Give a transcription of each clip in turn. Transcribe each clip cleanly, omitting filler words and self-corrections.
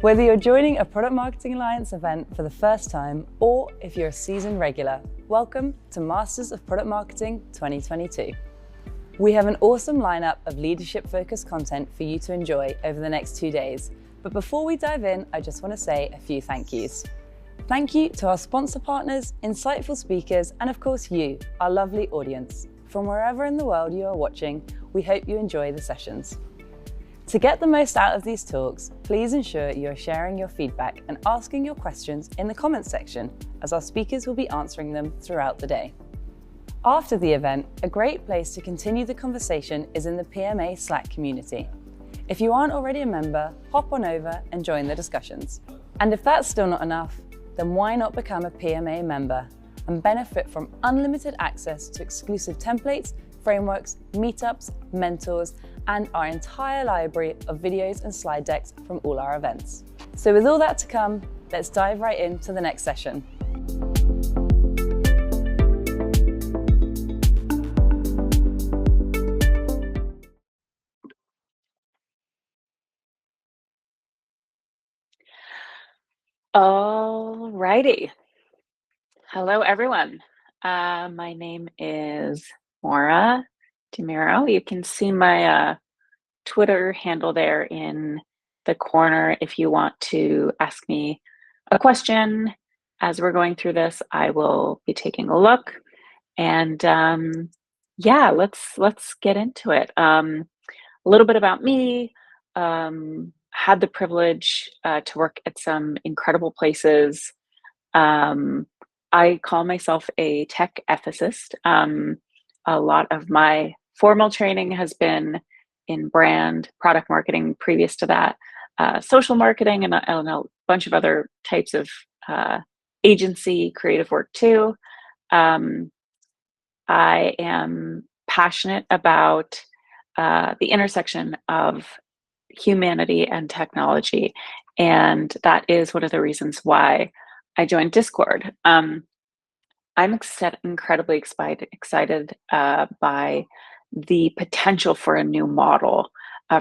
Whether you're joining a Product Marketing Alliance event for the first time, or if you're a seasoned regular, welcome to Masters of Product Marketing 2022. We have an awesome lineup of leadership-focused content for you to enjoy over the next 2 days. But before we dive in, I just want to say a few thank yous. Thank you to our sponsor partners, insightful speakers, and of course you, our lovely audience. From wherever in the world you are watching, we hope you enjoy the sessions. To get the most out of these talks, please ensure you are sharing your feedback and asking your questions in the comments section, as our speakers will be answering them throughout the day. After the event, a great place to continue the conversation is in the PMA Slack community. If you aren't already a member, hop on over and join the discussions. And if that's still not enough, then why not become a PMA member and benefit from unlimited access to exclusive templates, frameworks, meetups, mentors, and our entire library of videos and slide decks from all our events. So with all that to come, let's dive right into the next session. All righty. Hello, everyone. My name is Maura DeMiro. You can see my Twitter handle there in the corner if you want to ask me a question. As we're going through this, I will be taking a look. And yeah, let's get into it. A little bit about me. Had the privilege to work at some incredible places. I call myself a tech ethicist. A lot of my formal training has been in brand, product marketing, previous to that, social marketing, and a bunch of other types of agency creative work too. I am passionate about the intersection of humanity and technology, and that is one of the reasons why I joined Discord. I'm incredibly excited by the potential for a new model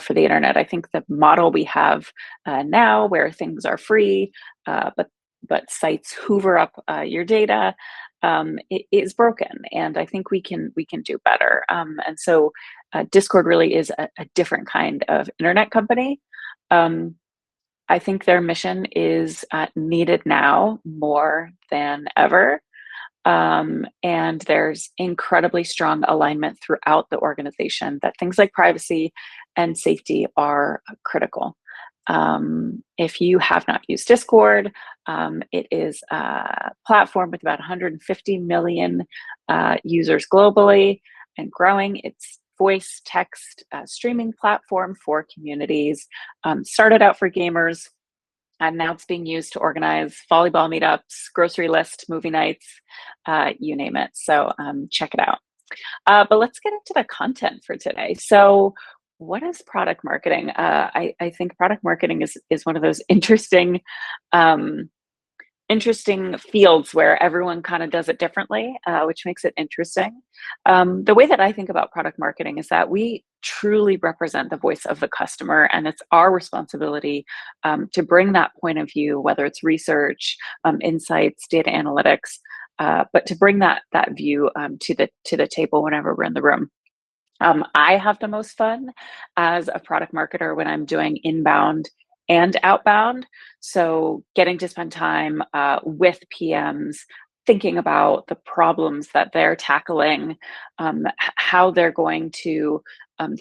for the internet. I think the model we have now, where things are free, but sites hoover up your data, it is broken, and I think we can do better. And so, Discord really is a different kind of internet company. I think their mission is needed now more than ever. And there's incredibly strong alignment throughout the organization that things like privacy and safety are critical. If you have not used Discord, it is a platform with about 150 million users globally and growing. It's voice text streaming platform for communities. Started out for gamers, and now it's being used to organize volleyball meetups, grocery list, movie nights, you name it. So check it out. But let's get into the content for today. So what is product marketing? I think product marketing is one of those interesting fields where everyone kind of does it differently, which makes it interesting. The way that I think about product marketing is that we truly represent the voice of the customer, and it's our responsibility to bring that point of view, whether it's research, insights, data analytics, but to bring that view to the table whenever we're in the room. I have the most fun as a product marketer when I'm doing inbound and outbound. So getting to spend time with PMs, thinking about the problems that they're tackling, how they're going to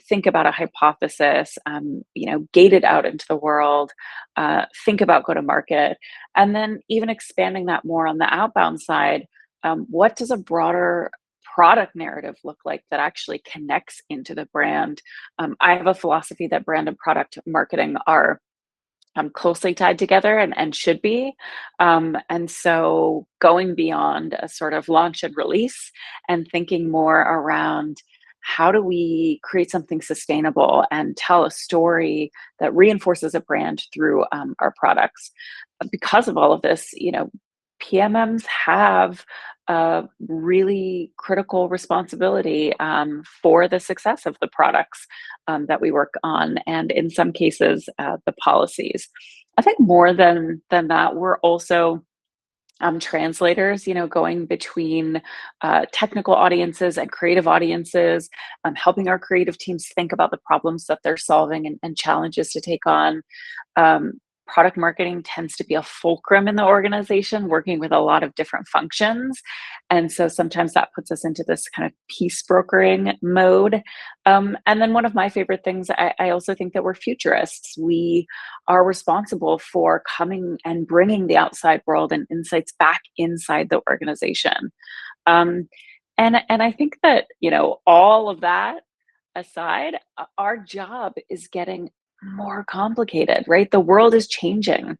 think about a hypothesis, gate it out into the world, think about go to market, and then even expanding that more on the outbound side. What does a broader product narrative look like that actually connects into the brand? I have a philosophy that brand and product marketing are closely tied together and should be. And so going beyond a sort of launch and release and thinking more around how do we create something sustainable and tell a story that reinforces a brand through our products. Because of all of this, PMMs have a really critical responsibility for the success of the products that we work on, and in some cases, the policies. I think more than that, we're also translators, going between technical audiences and creative audiences, helping our creative teams think about the problems that they're solving and challenges to take on. Um, Product marketing tends to be a fulcrum in the organization, working with a lot of different functions. And so sometimes that puts us into this kind of peace brokering mode. And then one of my favorite things, I also think that we're futurists. We are responsible for coming and bringing the outside world and insights back inside the organization. Um, and I think that, all of that aside, our job is getting more complicated, right? The world is changing.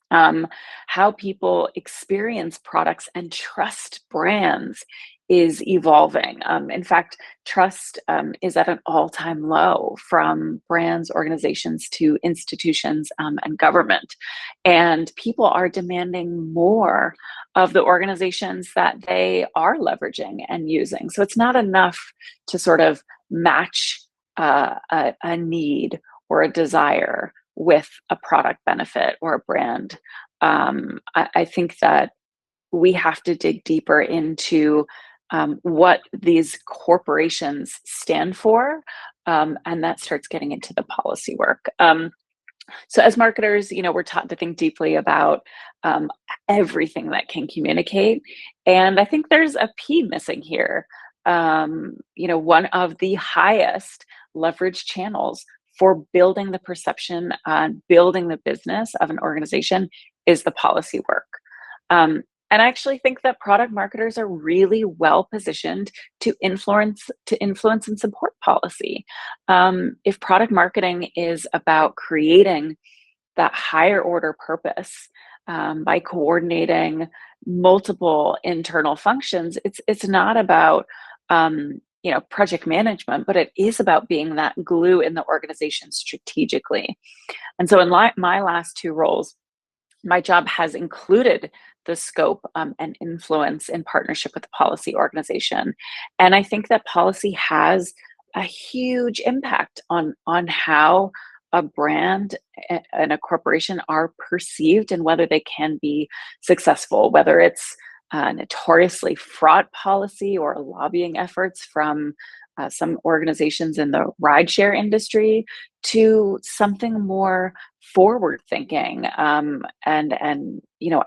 How people experience products and trust brands is evolving. In fact, trust is at an all-time low from brands, organizations to institutions and government. And people are demanding more of the organizations that they are leveraging and using. So it's not enough to sort of match a need or a desire with a product benefit or a brand. I think that we have to dig deeper into what these corporations stand for, and that starts getting into the policy work. So as marketers, we're taught to think deeply about everything that can communicate, and I think there's a P missing here. One of the highest leverage channels for building the perception, building the business of an organization is the policy work. And I actually think that product marketers are really well positioned to influence and support policy. If product marketing is about creating that higher order purpose by coordinating multiple internal functions, it's not about project management, but it is about being that glue in the organization strategically. And so in my last two roles, my job has included the scope and influence in partnership with the policy organization. And I think that policy has a huge impact on how a brand and a corporation are perceived and whether they can be successful, whether it's notoriously fraught policy or lobbying efforts from some organizations in the rideshare industry to something more forward thinking and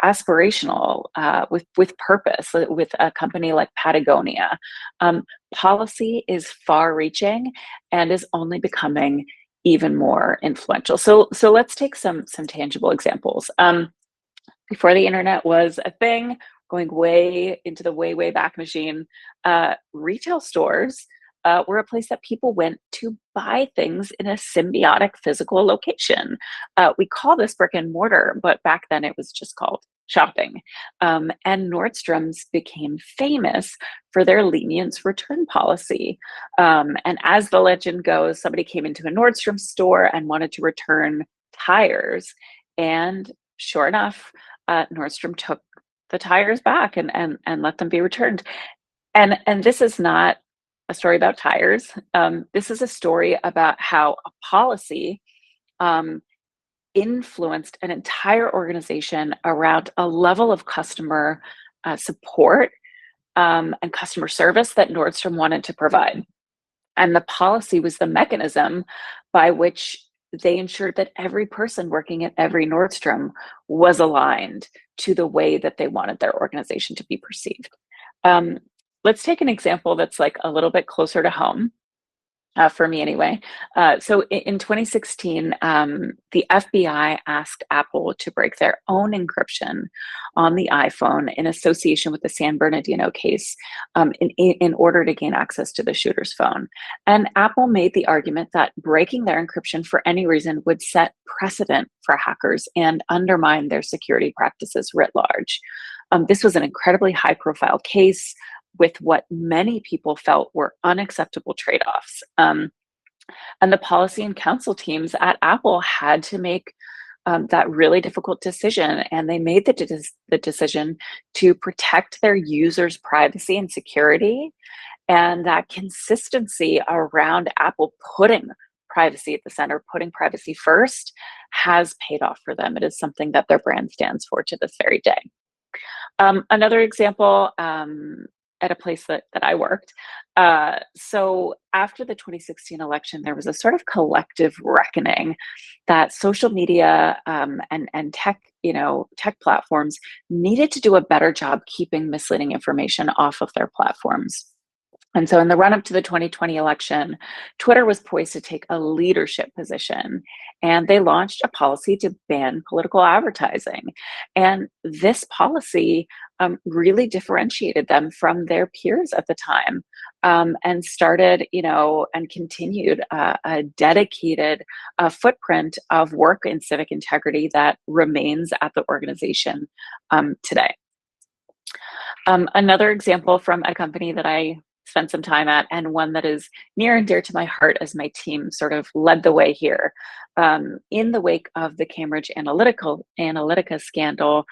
aspirational with purpose with a company like Patagonia. Policy is far reaching and is only becoming even more influential. So let's take some tangible examples. Before the internet was a thing, going way into the way back machine, retail stores were a place that people went to buy things in a symbiotic physical location. We call this brick and mortar, but back then it was just called shopping. And Nordstrom's became famous for their lenient return policy. And as the legend goes, somebody came into a Nordstrom store and wanted to return tires. And sure enough, Nordstrom took the tires back and let them be returned. And this is not a story about tires. This is a story about how a policy influenced an entire organization around a level of customer support and customer service that Nordstrom wanted to provide. And the policy was the mechanism by which they ensured that every person working at every Nordstrom was aligned to the way that they wanted their organization to be perceived. Let's take an example that's like a little bit closer to home. For me anyway. So in 2016, the FBI asked Apple to break their own encryption on the iPhone in association with the San Bernardino case in order to gain access to the shooter's phone. And Apple made the argument that breaking their encryption for any reason would set precedent for hackers and undermine their security practices writ large. This was an incredibly high-profile case with what many people felt were unacceptable trade-offs. And the policy and counsel teams at Apple had to make that really difficult decision. And they made the decision to protect their users' privacy and security. And that consistency around Apple putting privacy at the center, putting privacy first, has paid off for them. It is something that their brand stands for to this very day. Another example, at a place that I worked. So after the 2016 election, there was a sort of collective reckoning that social media and tech, tech platforms needed to do a better job keeping misleading information off of their platforms. And so in the run up to the 2020 election, Twitter was poised to take a leadership position, and they launched a policy to ban political advertising. And this policy really differentiated them from their peers at the time, and started, and continued a dedicated footprint of work and civic integrity that remains at the organization today. Another example from a company that I spent some time at, and one that is near and dear to my heart as my team sort of led the way here. In the wake of the Cambridge Analytica scandal,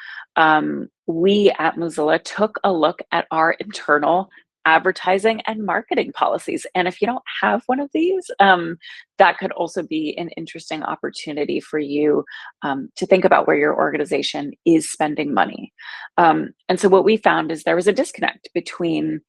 we at Mozilla took a look at our internal advertising and marketing policies. And if you don't have one of these, that could also be an interesting opportunity for you to think about where your organization is spending money. And so what we found is there was a disconnect between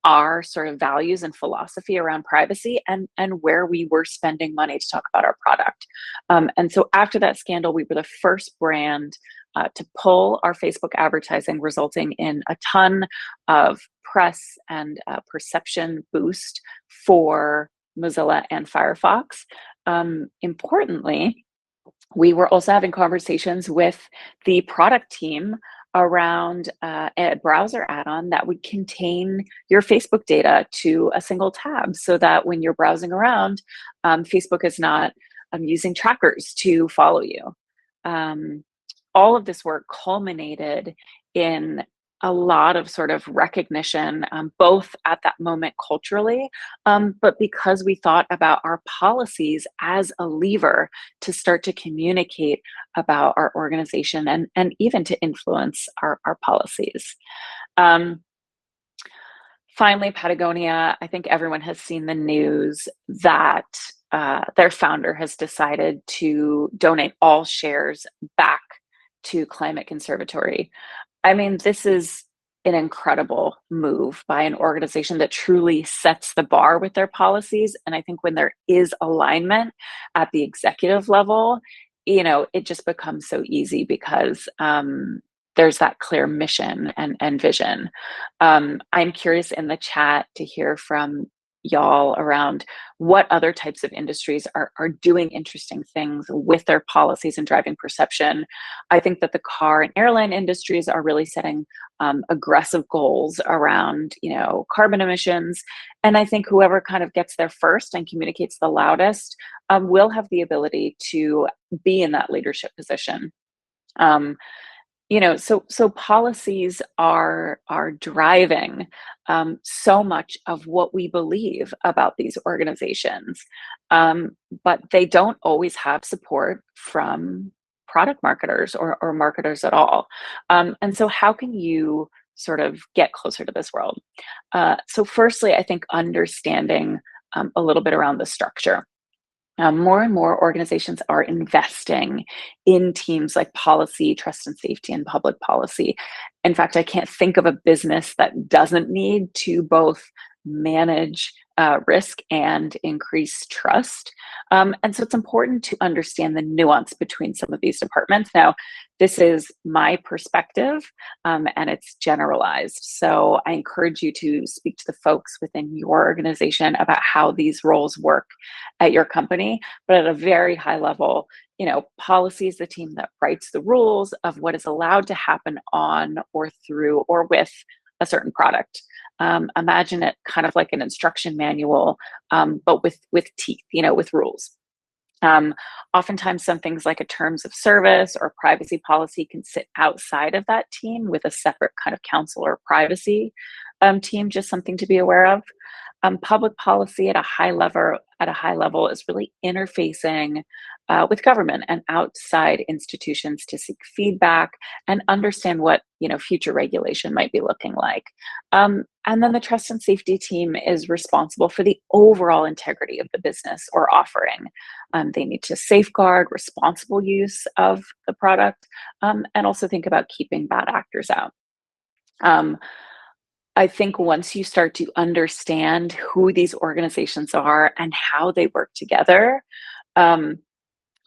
our sort of values and philosophy around privacy and where we were spending money to talk about our product. And so after that scandal, we were the first brand to pull our Facebook advertising, resulting in a ton of press and perception boost for Mozilla and Firefox. Importantly, we were also having conversations with the product team around a browser add-on that would contain your Facebook data to a single tab, so that when you're browsing around, Facebook is not using trackers to follow you. All of this work culminated in a lot of sort of recognition, both at that moment culturally, but because we thought about our policies as a lever to start to communicate about our organization and even to influence our policies. Finally, Patagonia, I think everyone has seen the news that their founder has decided to donate all shares back to Climate Conservatory. I mean, this is an incredible move by an organization that truly sets the bar with their policies. And I think when there is alignment at the executive level, it just becomes so easy because there's that clear mission and vision. I'm curious in the chat to hear from y'all around what other types of industries are doing interesting things with their policies and driving perception. I think that the car and airline industries are really setting aggressive goals around, carbon emissions. And I think whoever kind of gets there first and communicates the loudest will have the ability to be in that leadership position. So policies are driving so much of what we believe about these organizations, but they don't always have support from product marketers or marketers at all. And so how can you sort of get closer to this world? So firstly, I think understanding a little bit around the structure. More and more organizations are investing in teams like policy, trust and safety, and public policy. In fact, I can't think of a business that doesn't need to both manage risk and increase trust. And so it's important to understand the nuance between some of these departments. Now, this is my perspective, and it's generalized. So I encourage you to speak to the folks within your organization about how these roles work at your company. But at a very high level, policy is the team that writes the rules of what is allowed to happen on or through or with a certain product. Imagine it kind of like an instruction manual, but with teeth, with rules. Oftentimes some things like a terms of service or privacy policy can sit outside of that team with a separate kind of counsel or privacy team, just something to be aware of. Public policy at a high level is really interfacing with government and outside institutions to seek feedback and understand what future regulation might be looking like. And then the trust and safety team is responsible for the overall integrity of the business or offering. They need to safeguard responsible use of the product, and also think about keeping bad actors out. Um, I think once you start to understand who these organizations are and how they work together, um,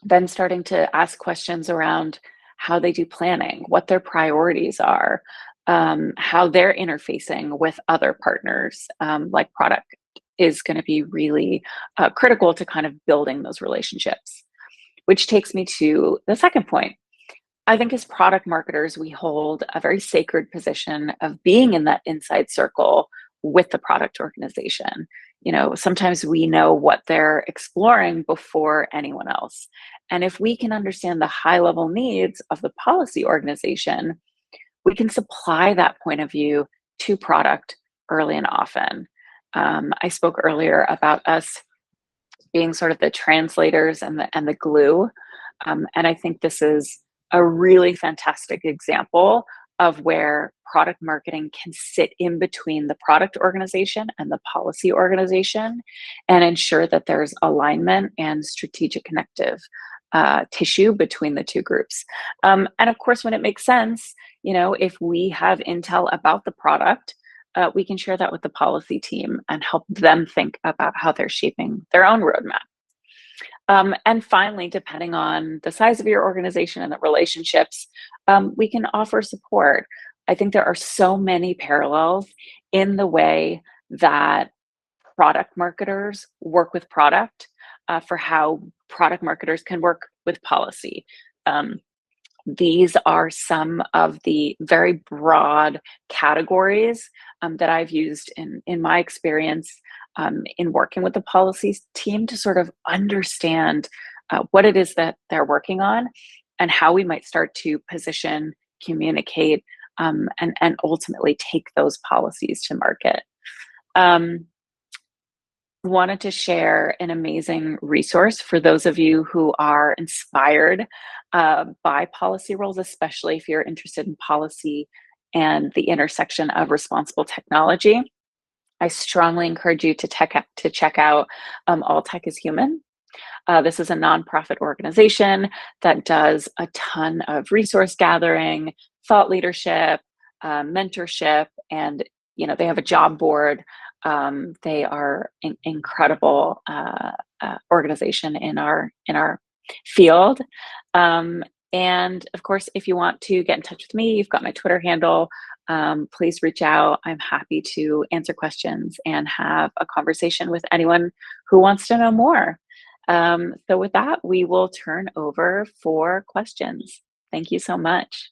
then starting to ask questions around how they do planning, what their priorities are, how they're interfacing with other partners, like product, is going to be really critical to kind of building those relationships. Which takes me to the second point. I think as product marketers, we hold a very sacred position of being in that inside circle with the product organization. Sometimes we know what they're exploring before anyone else. And if we can understand the high level needs of the policy organization, we can supply that point of view to product early and often. I spoke earlier about us being sort of the translators and the glue. And I think this is a really fantastic example of where product marketing can sit in between the product organization and the policy organization and ensure that there's alignment and strategic connective tissue between the two groups. And of course, when it makes sense, if we have intel about the product, we can share that with the policy team and help them think about how they're shaping their own roadmap. And finally, depending on the size of your organization and the relationships, we can offer support. I think there are so many parallels in the way that product marketers work with product, for how product marketers can work with policy. These are some of the very broad categories that I've used in my experience in working with the policy team to sort of understand what it is that they're working on and how we might start to position, communicate, and ultimately take those policies to market. Wanted to share an amazing resource for those of you who are inspired by policy roles, especially if you're interested in policy and the intersection of responsible technology. I strongly encourage you to check out All Tech is Human. This is a nonprofit organization that does a ton of resource gathering, thought leadership, mentorship, and they have a job board. They are an incredible organization in our field. And of course, if you want to get in touch with me, you've got my Twitter handle. Please reach out. I'm happy to answer questions and have a conversation with anyone who wants to know more. So with that, we will turn over for questions. Thank you so much.